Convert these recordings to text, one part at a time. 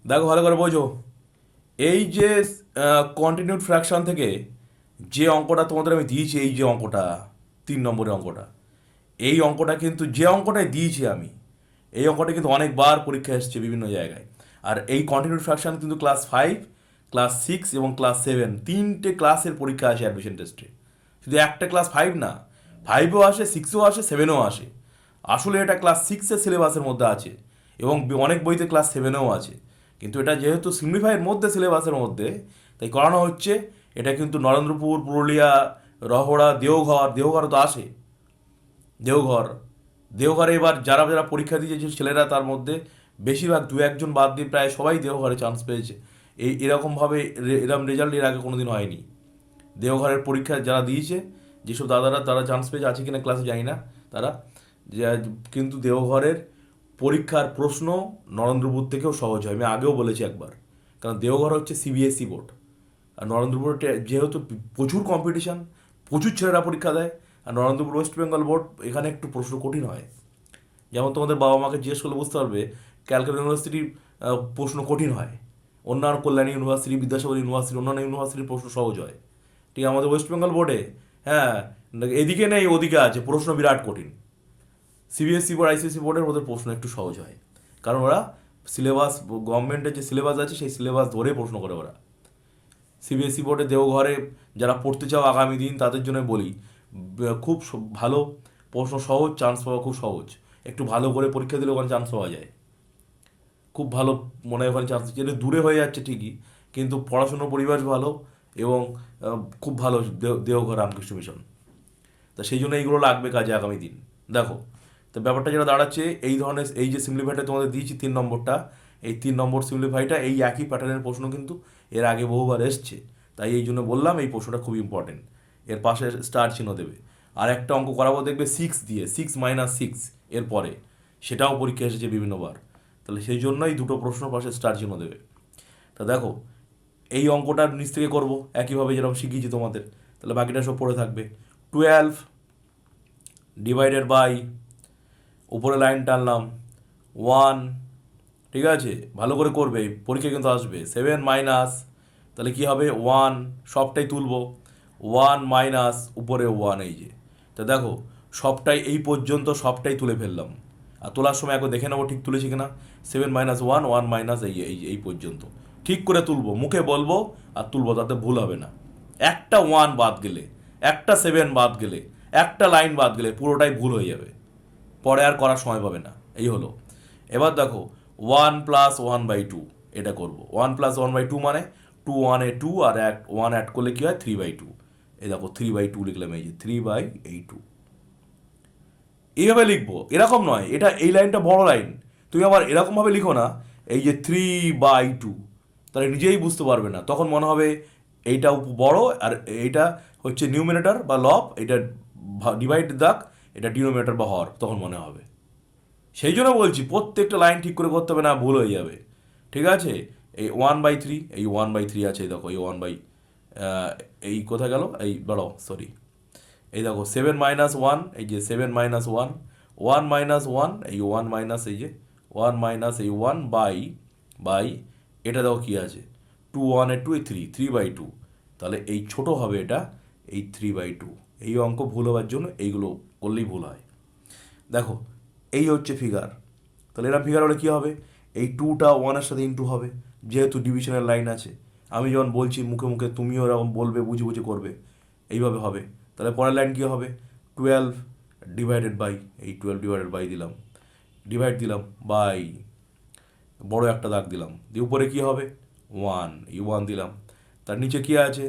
দেখো ভালো করে বোঝো, এই যে কন্টিনিউড ফ্র্যাকশন থেকে যে অঙ্কটা তোমাদের আমি দিয়েছি, এই যে অঙ্কটা 3 নম্বরের অঙ্কটা, এই অঙ্কটা কিন্তু যে অঙ্কটাই দিয়েছি আমি, এই অঙ্কটা কিন্তু অনেকবার পরীক্ষা এসেছে বিভিন্ন জায়গায়। আর এই কন্টিনিউড ফ্র্যাকশন কিন্তু ক্লাস 5, ক্লাস 6 এবং ক্লাস 7 তিনটে ক্লাসের পরীক্ষা আসে অ্যাডমিশন টেস্টে। শুধু একটা ক্লাস 5 না, 5ও আসে, 6ও আসে, 7ও আসে। আসলে এটা ক্লাস 6-এর সিলেবাসের মধ্যে আছে এবং অনেক বইতে ক্লাস 7-এও আছে, কিন্তু এটা যেহেতু সিম্পলিফাইয়ের মধ্যে, সিলেবাসের মধ্যে, তাই করানো হচ্ছে। এটা কিন্তু নরেন্দ্রপুর, পুরুলিয়া, রহড়া, দেওঘর, দেওঘর তো আসে, দেওঘর, দেওঘরে এবার যারা যারা পরীক্ষা দিয়েছে ছেলেরা, তার মধ্যে বেশিরভাগ 2-1 জন বাদ দিয়ে প্রায় সবাই দেওঘরে চান্স পেয়েছে। এরকমভাবে এরকম রেজাল্ট এর আগে কোনোদিন হয়নি। দেওঘরের পরীক্ষা যারা দিয়েছে, যেসব দাদারা তারা চান্স পেয়েছে, আছে কিনা ক্লাসে জানি না তারা, কিন্তু দেওঘরের পরীক্ষার প্রশ্ন নরেন্দ্রপুর থেকেও সহজ হয়, আমি আগেও বলেছি একবার। কারণ দেওঘর হচ্ছে সিবিএসই বোর্ড, আর নরেন্দ্রপুর যেহেতু প্রচুর কম্পিটিশান, প্রচুর ছেলেরা পরীক্ষা দেয়। আর নরেন্দ্রপুর ওয়েস্ট বেঙ্গল বোর্ড, এখানে একটু প্রশ্ন কঠিন হয়। যেমন তোমাদের বাবা মাকে জিজ্ঞেস করলে বুঝতে পারবে, ক্যালকাটা ইউনিভার্সিটির প্রশ্ন কঠিন হয়, অন্যান্য কল্যাণী ইউনিভার্সিটি, বিদ্যাসাগর ইউনিভার্সিটি, অন্যান্য ইউনিভার্সিটির প্রশ্ন সহজ হয়। ঠিক আমাদের ওয়েস্ট বেঙ্গল বোর্ডে, হ্যাঁ, এদিকে নেই ওদিকে আছে, প্রশ্ন বিরাট কঠিন। সিবিএসসি বোর্ড, আইসিএসসি বোর্ডের ওদের প্রশ্ন একটু সহজ হয়, কারণ ওরা সিলেবাস, গভর্নমেন্টের যে সিলেবাস আছে সেই সিলেবাস ধরে প্রশ্ন করে ওরা। সিবিএসসি বোর্ডে দেওঘরে যারা পড়তে চাও আগামী দিন, তাদের জন্য বলি, খুব ভালো প্রশ্ন, সহজ, চান্স পাওয়া খুব সহজ। একটু ভালো করে পরীক্ষা দিলে ওখানে চান্স পাওয়া যায়, খুব ভালো। মনে হয় ওখানে চান্স, যেটা দূরে হয়ে যাচ্ছে ঠিকই, কিন্তু পড়াশুনোর পরিবেশ ভালো এবং খুব ভালো দেওঘর রামকৃষ্ণ মিশন। তা সেই জন্য এইগুলো লাগবে কাজে আগামী দিন। দেখো, তো ব্যাপারটা যেটা দাঁড়াচ্ছে, এই ধরনের এই যে সিম্পলিফাইটা তোমাদের দিয়েছি 3 নম্বরটা, এই 3 নম্বর সিম্পলিফাইটা এই একই প্যাটার্নের প্রশ্ন কিন্তু এর আগে বহুবার এসছে। তাই এই জন্য বললাম এই প্রশ্নটা খুব ইম্পর্টেন্ট। এর পাশে স্টার চিহ্ন দেবে। আর একটা অঙ্ক করাবো দেখবে 6 দিয়ে, 6 - 6 এর পরে, সেটাও পরীক্ষা এসেছে বিভিন্নবার। তাহলে সেই জন্যই দুটো প্রশ্ন পাশে স্টার চিহ্ন দেবে। তা দেখো, এই অঙ্কটা নিচ থেকে করবো একইভাবে যেরকম শিখিয়েছি তোমাদের। তাহলে বাকিটা সব পড়ে থাকবে। 12 ডিভাইডেড বাই, উপরে লাইন টানলাম, 1, ঠিক আছে, ভালো করে করবে, পরীক্ষা কিন্তু আসবে। 7 মাইনাস, তাহলে কী হবে, 1, সবটাই তুলবো, 1 মাইনাস উপরে 1, এই যে। তা দেখো, সবটাই এই পর্যন্ত সবটাই তুলে ফেললাম। আর তোলার সময় একবার দেখে নেবো ঠিক তুলেছি কিনা। 7 - 1, 1 মাইনাস, এই পর্যন্ত ঠিক করে তুলবো, মুখে বলবো আর তুলবো, তাতে ভুল হবে না। একটা 1 বাদ গেলে, একটা 7 বাদ গেলে, একটা লাইন বাদ গেলে পুরোটাই ভুল হয়ে যাবে, পরে আর করার সময় পাবে না। এই হলো। এবার দেখো, 1 + 1/2 এটা করবো। 1 + 1/2 মানে 2 1 2, আর 1 অ্যাড করলে কী হয়, 3/2। এই দেখো 3/2 লিখলাম, এই যে 3/2। এইভাবে লিখবো, এরকম নয়, এটা এই লাইনটা বড় লাইন, তুমি আবার এরকমভাবে লিখো না, এই যে 3/2, তাহলে নিজেই বুঝতে পারবে না, তখন মনে হবে এইটা বড় আর এইটা হচ্ছে নিউমিনেটর বা লব, এটা ডিভাইড দাগ, এটা ডিনোমিনেটর বা হর, তখন মনে হবে। সেই জন্য বলছি প্রত্যেকটা লাইন ঠিক করে করতে হবে, না ভুল হয়ে যাবে। ঠিক আছে, এই 1/3, এই 1/3 আছে, এই দেখো এই এই কোথায় গেল, এই বড়, সরি, এই দেখো 7 - 1, এই যে 7 - 1, 1 - 1, এই 1 মাইনাস, এই যে 1 মাইনাস এই 1 বাই এটা দেখো কী আছে, 2 1 2, এই 3/2, তাহলে এই ছোট হবে এটা, এই 3/2। এই অঙ্ক ভুল হওয়ার জন্য এইগুলো করলেই ভুল হয়। দেখো, এই হচ্ছে ফিগার। তাহলে এরকম ফিগার হলে কী হবে, এই 2টা 1-এর সাথে ইন্টু হবে, যেহেতু ডিভিশনের লাইন আছে। আমি যখন বলছি মুখে মুখে, তুমিও এরকম বলবে, বুঝে বুঝে করবে, এইভাবে হবে। তাহলে পরের লাইন কী হবে, 12 ডিভাইডেড বাই, এই 12 ডিভাইডেড বাই দিলাম, ডিভাইড দিলাম বাই, বড় একটা দাগ দিলাম, দিয়ে উপরে কী হবে, 1, এই 1 দিলাম। তার নিচে কী আছে,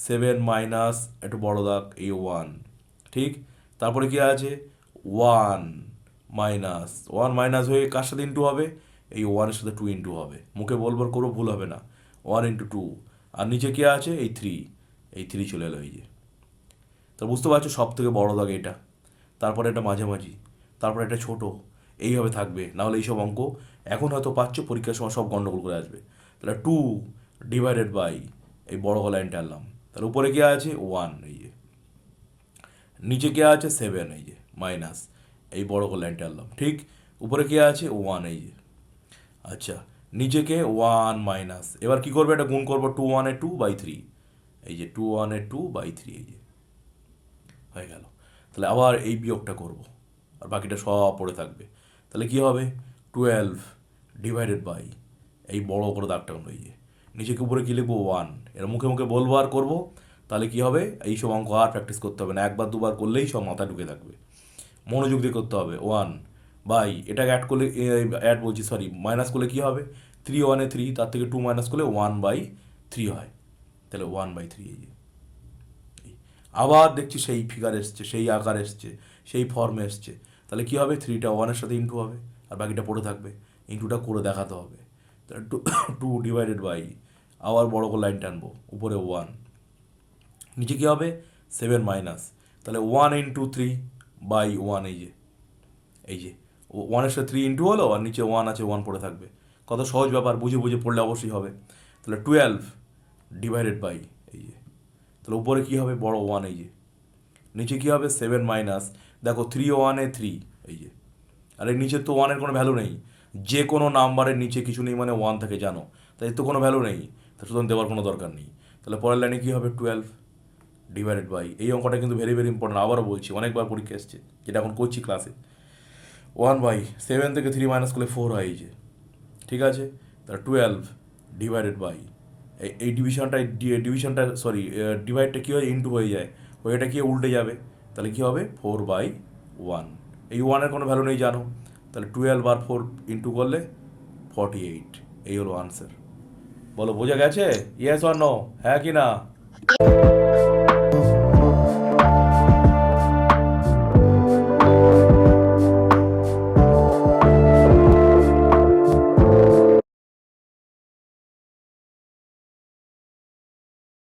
7 মাইনাস একটু বড় দাগ, এই 1, ঠিক। তারপরে কী আছে, 1 মাইনাস, 1 মাইনাস হয়ে কার সাথে ইন্টু হবে, এই 1-এর সাথে 2 ইন্টু হবে, মুখে বলবার করো, ভুল হবে না। 1 × 2, আর নিচে কে আছে, এই 3, এই 3 চলে এলো, এই যে। তো বুঝতে পারছো, সব থেকে বড় দাগ এটা, তারপরে এটা মাঝামাঝি, তারপরে এটা ছোট, এইভাবে থাকবে। নাহলে এইসব অঙ্ক এখন হয়তো পাচ্ছ, পরীক্ষার সময় সব গন্ডগোল করে আসবে। তাহলে 2 ডিভাইডেড বাই, এই বড় লাইন টানলাম, তাহলে উপরে কে আছে, 1, এই যে। নিচে কে আছে, 7, এই যে, মাইনাস, এই বড় লাইন টানলাম, ঠিক। উপরে কে আছে, 1, এই যে। আচ্ছা, নিচেকে ওয়ান মাইনাস, এবার কি করবে, এটা গুণ করবো 2 1 2/3, এই যে 2 1 2/3, এই যে হয়ে গেল। তাহলে আবার এই বিয়োগটা করব, আর বাকিটা সব পড়ে থাকবে। তাহলে কি হবে, 12 ডিভাইডেড বাই এই বড় করে দাগটা অনুযায়ী নিচেকে উপরে কী লিখবো 1, এর মুখে মুখে বলবো আর করবো। তাহলে কি হবে, এই সব অঙ্ক আর প্র্যাকটিস করতে হবে না, একবার দুবার করলেই সব মাথায় ঢুকে থাকবে। মনোযোগ দিয়ে করতে হবে। 1 বাই এটাকে অ্যাড করলে, অ্যাড বলছি সরি, মাইনাস করলে কী হবে, 3 1 3, তার থেকে 2 মাইনাস করলে 1/3 হয়। তাহলে 1/3, এই যে আবার দেখছি সেই ফিগার এসছে, সেই আকার এসছে, সেই ফর্মে এসছে। তাহলে কী হবে, 3টা 1-এর সাথে ইন্টু হবে, আর বাকিটা পড়ে থাকবে। ইন্টুটা করে দেখাতে হবে। তাহলে 2 ডিভাইডেড বাই, আবার বড় করে লাইন টানবো, উপরে 1, নিচে কী হবে 7 মাইনাস, তাহলে 1 × 3/1, এই যে 1-এর সাথে 3 ইন্টু হলো, আর নিচে 1 আছে, 1 পড়ে থাকবে। কত সহজ ব্যাপার, বুঝে বুঝে পড়লে অবশ্যই হবে। তাহলে 12 ডিভাইডেড বাই, এই যে তাহলে উপরে কী হবে, বড় 1, এই যে নিচে কী হবে 7 মাইনাস, দেখো 3 1 3, এই যে আর এর নিচে তো 1-এর কোনো ভ্যালু নেই, যে কোনো নাম্বারের নিচে কিছু নেই মানে 1 থাকে জানো, তাই তো কোনো ভ্যালু নেই, তা সুতরাং দেওয়ার কোনো দরকার নেই। তাহলে পরের লাইনে কী হবে, 12 ডিভাইডেড বাই, এই অঙ্কটা কিন্তু ভেরি ভেরি ইম্পর্টেন্ট, আবারও বলছি, অনেকবার পরীক্ষা এসছে, যেটা এখন করছি ক্লাসে। 1/7 থেকে 3 মাইনাস করলে 4 হয়, এই যে ঠিক আছে। তাহলে 12 ডিভাইডেড বাই, এই ডিভিশনটা সরি ডিভাইডটা কী হয়, ইন্টু হয়ে যায়, ওইটা কি উল্টে যাবে, তাহলে কী হবে 4/1, এই 1-এর কোনো ভ্যালু নেই জানো, তাহলে 12 আর 4 ইন্টু করলে 48, এই হলো আনসার। বলো বোঝা গেছে, ইয়েস অর নো, হ্যাঁ কি না?